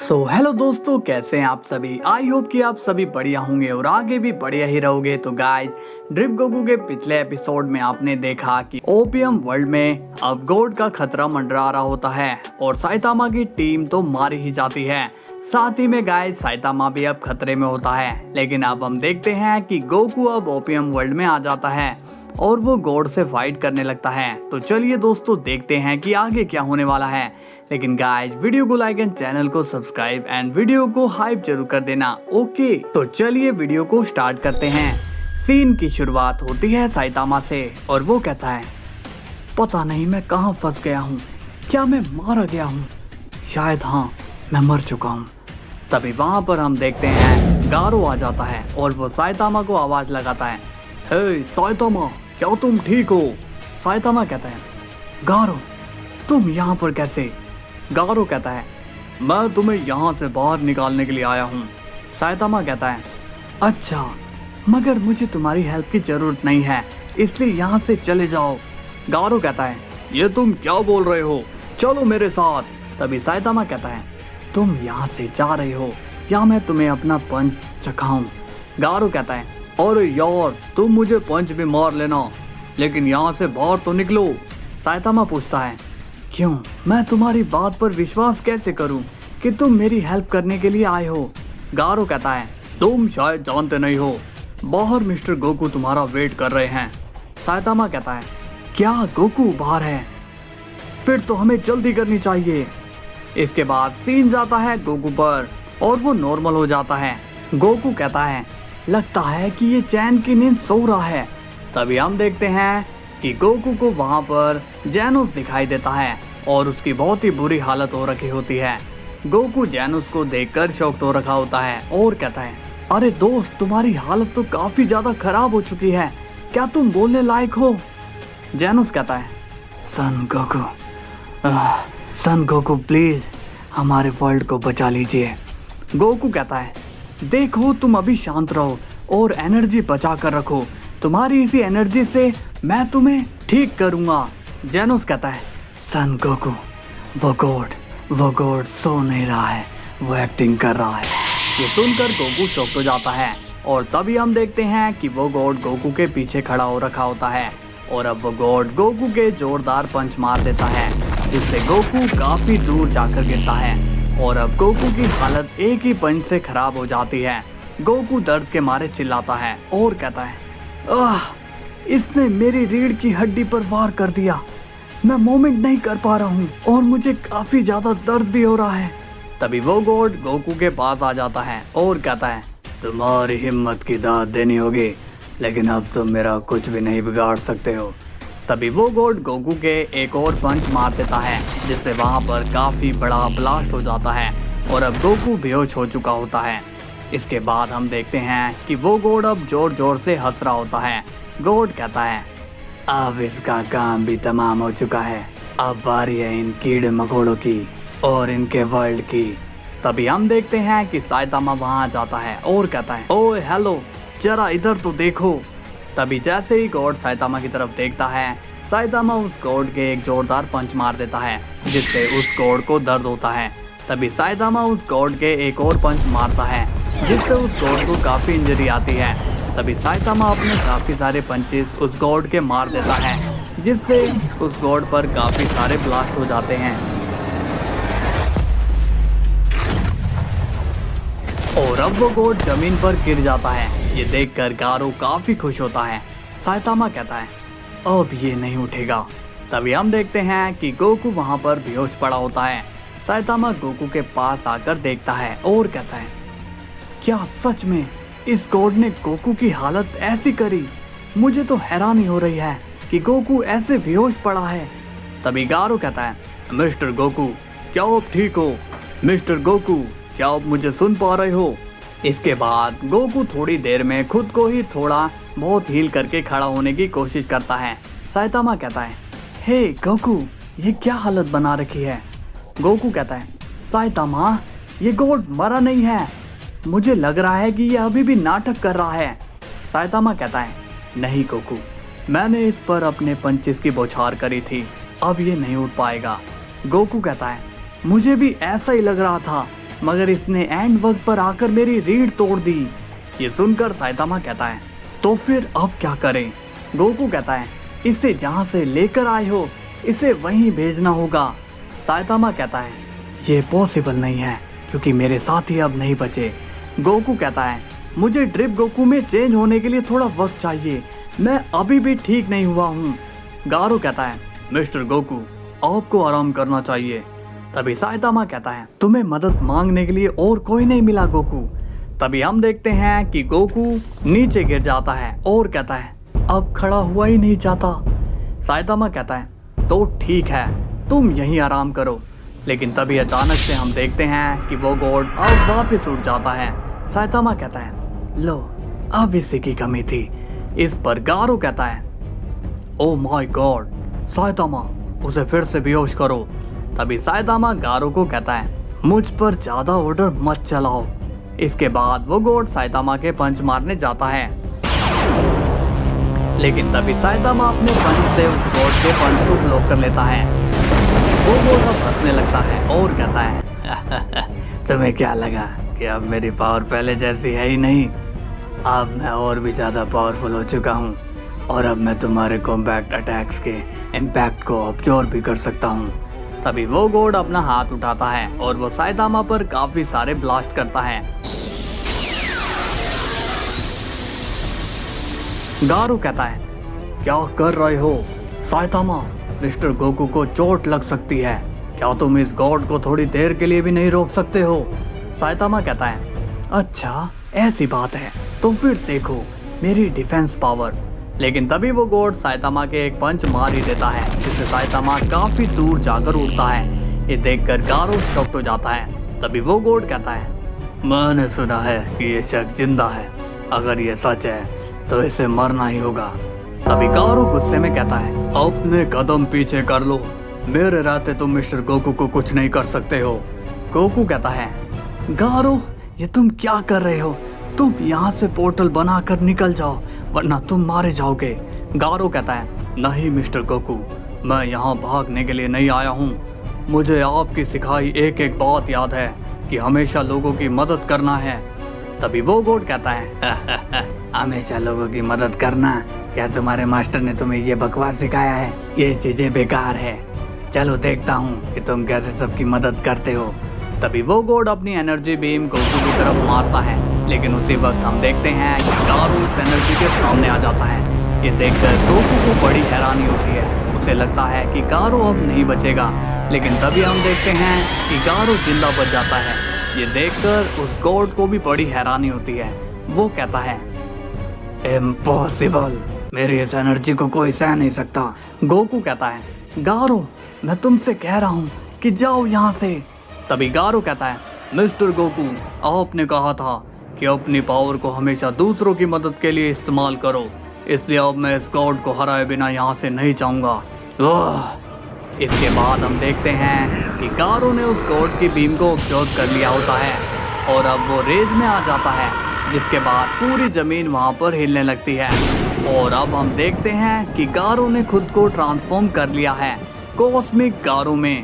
Hello दोस्तों, कैसे हैं आप सभी। आई होप कि आप सभी बढ़िया होंगे और आगे भी बढ़िया ही रहोगे। तो गाइज, ड्रिप गोकू के पिछले एपिसोड में आपने देखा कि ओपियम वर्ल्ड में अब गोड का खतरा मंडरा रहा होता है और साइतामा की टीम तो मारी ही जाती है। साथ ही में गाइज, साइतामा भी अब खतरे में होता है। लेकिन अब हम देखते हैं कि गोकू अब ओपियम वर्ल्ड में आ जाता है और वो गॉड से फाइट करने लगता है। तो चलिए दोस्तों, देखते हैं कि आगे क्या होने वाला है। लेकिन गाइज, वीडियो को लाइक एंड चैनल को सब्सक्राइब एंड वीडियो को हाइप जरूर कर देना। ओके, तो चलिए वीडियो को स्टार्ट करते हैं। सीन की शुरुआत होती है साइतामा से और वो कहता है, पता नहीं मैं कहाँ फंस गया हूँ। क्या मैं मारा गया हूँ? शायद हाँ, मैं मर चुका हूँ। तभी वहाँ पर हम देखते हैं गारो आ जाता है और वो साइतामा को आवाज लगाता है, हे साइतामा, क्या तुम ठीक हो? साइतामा कहता है, गारो तुम यहाँ पर कैसे? गारो कहता है, मैं तुम्हें यहाँ से बाहर निकालने के लिए आया हूँ। साइतामा कहता है, अच्छा, मगर मुझे तुम्हारी हेल्प की जरूरत नहीं है, इसलिए यहाँ से चले जाओ। गारो कहता है, ये तुम क्या बोल रहे हो? चलो मेरे साथ। तभी साइतामा कहता है, तुम यहाँ से जा रहे हो या मैं तुम्हें अपना पंच चखाऊं? गारो कहता है, अरे यार, तुम मुझे पंच भी मार लेना, लेकिन यहाँ से बाहर तो निकलो। साइतामा पूछता है, क्यों? मैं तुम्हारी बात पर विश्वास कैसे करूं कि तुम मेरी हेल्प करने के लिए आए हो? गारो कहता है, तुम शायद जानते नहीं हो, बाहर मिस्टर गोकू तुम्हारा वेट कर रहे हैं। साइतामा कहता है, क्या गोकू बाहर है? फिर तो हमें जल्दी करनी चाहिए। इसके बाद सीन जाता है गोकू पर और वो नॉर्मल हो जाता है। गोकू कहता है, लगता है कि ये चैन की नींद सो रहा है। तभी हम देखते हैं कि गोकू को वहां पर जैनोस दिखाई देता है और उसकी बहुत ही बुरी हालत हो रखी होती है। गोकू जैनोस को देखकर शॉक्ड हो रखा होता है और कहता है, अरे दोस्त, तुम्हारी हालत तो काफी ज्यादा खराब हो चुकी है, क्या तुम बोलने लायक हो? जैनोस कहता है, सन गोकू प्लीज हमारे वर्ल्ड को बचा लीजिए। गोकू कहता है, देखो, तुम अभी शांत रहो और एनर्जी बचा कर रखो, तुम्हारी इसी एनर्जी से मैं तुम्हें ठीक करूंगा। जैनोस कहता है, सन गोकू, वो गॉड सो नहीं रहा है, वो एक्टिंग कर रहा है। ये सुनकर गोकू शॉक हो जाता है और तभी हम देखते हैं कि वो गॉड गोकू के पीछे खड़ा हो रखा होता है और अब वो गॉड गोकू के जोरदार पंच मार देता है, जिससे गोकू काफी दूर जाकर गिरता है और अब गोकू की हालत एक ही पंच से खराब हो जाती है। गोकू दर्द के मारे चिल्लाता है और कहता है, इसने मेरी रीढ़ की हड्डी पर वार कर दिया, मैं मूवमेंट नहीं कर पा रहा हूँ और मुझे काफी ज्यादा दर्द भी हो रहा है। तभी वो गॉड गोकू के पास आ जाता है और कहता है, तुम्हारी हिम्मत की दाद देनी होगी, लेकिन अब तुम मेरा कुछ भी नहीं बिगाड़ सकते हो। तभी वो गॉड गोकू के एक और पंच मार देता है, जिससे वहां पर काफी बड़ा ब्लास्ट हो जाता है और अब गोकू बेहोश हो चुका होता है। इसके बाद हम देखते हैं कि वो गॉड अब जोर जोर से हंस रहा होता है। गॉड कहता है, अब इसका काम भी तमाम हो चुका है, अब बारी है इन कीड़े मकोड़ों की और इनके वर्ल्ड की। तभी हम देखते हैं कि साइतामा वहां आ जाता है और कहता है, ओए हेलो, जरा इधर तो देखो। तभी जैसे ही गॉड साइतामा की तरफ देखता है, साइतामा उस गॉड के एक जोरदार पंच मार देता है, जिससे उस गॉड को दर्द होता है। तभी साइतामा उस गॉड के एक और पंच मारता है, जिससे उस गॉड को काफी इंजरी आती है। तभी साइतामा अपने काफी सारे पंचेस उस गॉड के मार देता है, जिससे उस गॉड पर काफी सारे ब्लास्ट हो जाते हैं और अब वो गॉड जमीन पर गिर जाता है। ये देखकर गारो काफी खुश होता है। साइतामा कहता है, अब ये नहीं उठेगा। तभी हम देखते हैं कि गोकू वहां पर बेहोश पड़ा होता है। साइतामा गोकू के पास आकर देखता है और कहता है, क्या सच में इस गॉड ने गोकू की हालत ऐसी करी? मुझे तो हैरानी हो रही है कि गोकू ऐसे बेहोश पड़ा है। तभी गारो कहता है, मिस्टर गोकू, क्या आप ठीक हो? मिस्टर गोकू, क्या आप मुझे सुन पा रहे हो? इसके बाद गोकू थोड़ी देर में खुद को ही थोड़ा बहुत हील करके खड़ा होने की कोशिश करता है। साइतामा कहता है, हे गोकू, ये क्या हालत बना रखी है? गोकू कहता है, साइतामा, ये गॉड मरा नहीं है, मुझे लग रहा है कि ये अभी भी नाटक कर रहा है। साइतामा कहता है, नहीं गोकू, मैंने इस पर अपने पंचेस की बौछार करी थी, अब ये नहीं उठ पाएगा। गोकू कहता है, मुझे भी ऐसा ही लग रहा था, मगर इसने एंड वक्त पर आकर मेरी रीढ़ तोड़ दी। ये सुनकर साइतामा कहता है तो फिर अब क्या करें? गोकू कहता है इसे जहाँ से लेकर आए हो इसे वहीं भेजना होगा। साइतामा कहता है ये पॉसिबल नहीं है क्योंकि मेरे साथी अब नहीं बचे। गोकू कहता है मुझे ड्रिप गोकू में चेंज होने के लिए थोड़ा वक्त चाहिए, मैं अभी भी ठीक नहीं हुआ हूँ। गारो कहता है मिस्टर गोकू आपको आराम करना चाहिए। तभी साइतामा कहता है तुम्हें मदद मांगने के लिए और कोई नहीं मिला गोकू। तभी हम देखते हैं कि गोकू नीचे गिर जाता है और कहता है अब खड़ा हुआ ही नहीं जाता। साइतामा कहता है तो ठीक है तुम यहीं आराम करो। लेकिन तभी अचानक से हम देखते हैं कि वो गॉड अब वापस उठ जाता है। साइतामा कहता है लो अब इसी की कमी थी। इस पर गारो कहता है ओ माय गॉड साइतामा उसे फिर से बेहोश करो। तभी साइतामा गारो को कहता है मुझ पर ज्यादा ऑर्डर मत चलाओ। इसके बाद वो गॉड साइतामा के पंच मारने जाता है, लेकिन तभी साइतामा अपने पंच से उस गॉड के पंच को ब्लॉक कर लेता है। वो गॉड अब हंसने लगता है और कहता है तुम्हें क्या लगा कि अब मेरी पावर पहले जैसी है ही नहीं? अब मैं और भी ज़्यादा पावरफुल हो चुका हूँ और अब मैं तुम्हारे कॉम्पैक्ट अटैक्स के इम्पैक्ट को ऑब्जॉर्व भी कर सकता हूँ। तभी वो गॉड अपना हाथ उठाता है और वो साइतामा पर काफी सारे ब्लास्ट करता है। गारो कहता है क्या कर रहे हो साइतामा? मिस्टर गोकू को चोट लग सकती है, क्या तुम इस गॉड को थोड़ी देर के लिए भी नहीं रोक सकते हो? साइतामा कहता है अच्छा ऐसी बात है तो फिर देखो मेरी डिफेंस पावर। लेकिन तभी वो गॉड साइतामा के एक पंच मार ही देता है जिससे साइतामा काफी दूर जाकर उड़ता है। ये देखकर गारो शॉक्ड हो जाता है। तभी वो गॉड कहता है मैंने सुना है कि ये शख्स जिंदा है, अगर ये सच है तो इसे मरना ही होगा। तभी गारो गुस्से में कहता है अपने कदम पीछे कर लो, मेरे रहते तुम मिस्टर गोकू को कुछ नहीं कर सकते हो। गोकू कहता है गारो ये तुम क्या कर रहे हो? तुम यहाँ से पोर्टल बनाकर निकल जाओ वरना तुम मारे जाओगे। गारो कहता है नहीं मिस्टर गोकू, मैं यहाँ भागने के लिए नहीं आया हूँ। मुझे आपकी सिखाई एक एक बात याद है कि हमेशा लोगों की मदद करना है। तभी वो गॉड कहता है हमेशा लोगों की मदद करना? क्या तुम्हारे मास्टर ने तुम्हें ये बकवास सिखाया है? ये चीजें बेकार है, चलो देखता हूँ कि तुम कैसे सबकी मदद करते हो। तभी वो गॉड अपनी एनर्जी बीम गोकू की तरफ मारता है, लेकिन उसी वक्त हम देखते हैं कि गारो उस एनर्जी के सामने आ जाता है। ये देखकर गोकू को बड़ी हैरानी होती है, उसे लगता है कि गारो अब नहीं बचेगा। लेकिन तभी हम देखते हैं कि गारो जिंदा बच जाता है। ये देखकर उस गॉड को भी बड़ी हैरानी होती है। वो कहता है इम्पॉसिबल, मेरी इस एनर्जी को कोई सह नहीं सकता। गोकू कहता है गारो मैं तुमसे कह रहा हूँ कि जाओ यहाँ से। तभी गारो कहता है मिस्टर गोकू आपने कहा था कि अपनी पावर को हमेशा दूसरों की मदद के लिए इस्तेमाल करो, इसलिए अब मैं इस गॉड को हराए बिना यहाँ से नहीं जाऊँगा। इसके बाद हम देखते हैं कि गारो ने उस गॉड की बीम को ऑब्जर्व कर लिया होता है और अब वो रेज में आ जाता है, जिसके बाद पूरी जमीन वहाँ पर हिलने लगती है। और अब हम देखते हैं कि गारो ने खुद को ट्रांसफॉर्म कर लिया है कॉस्मिक गारो में।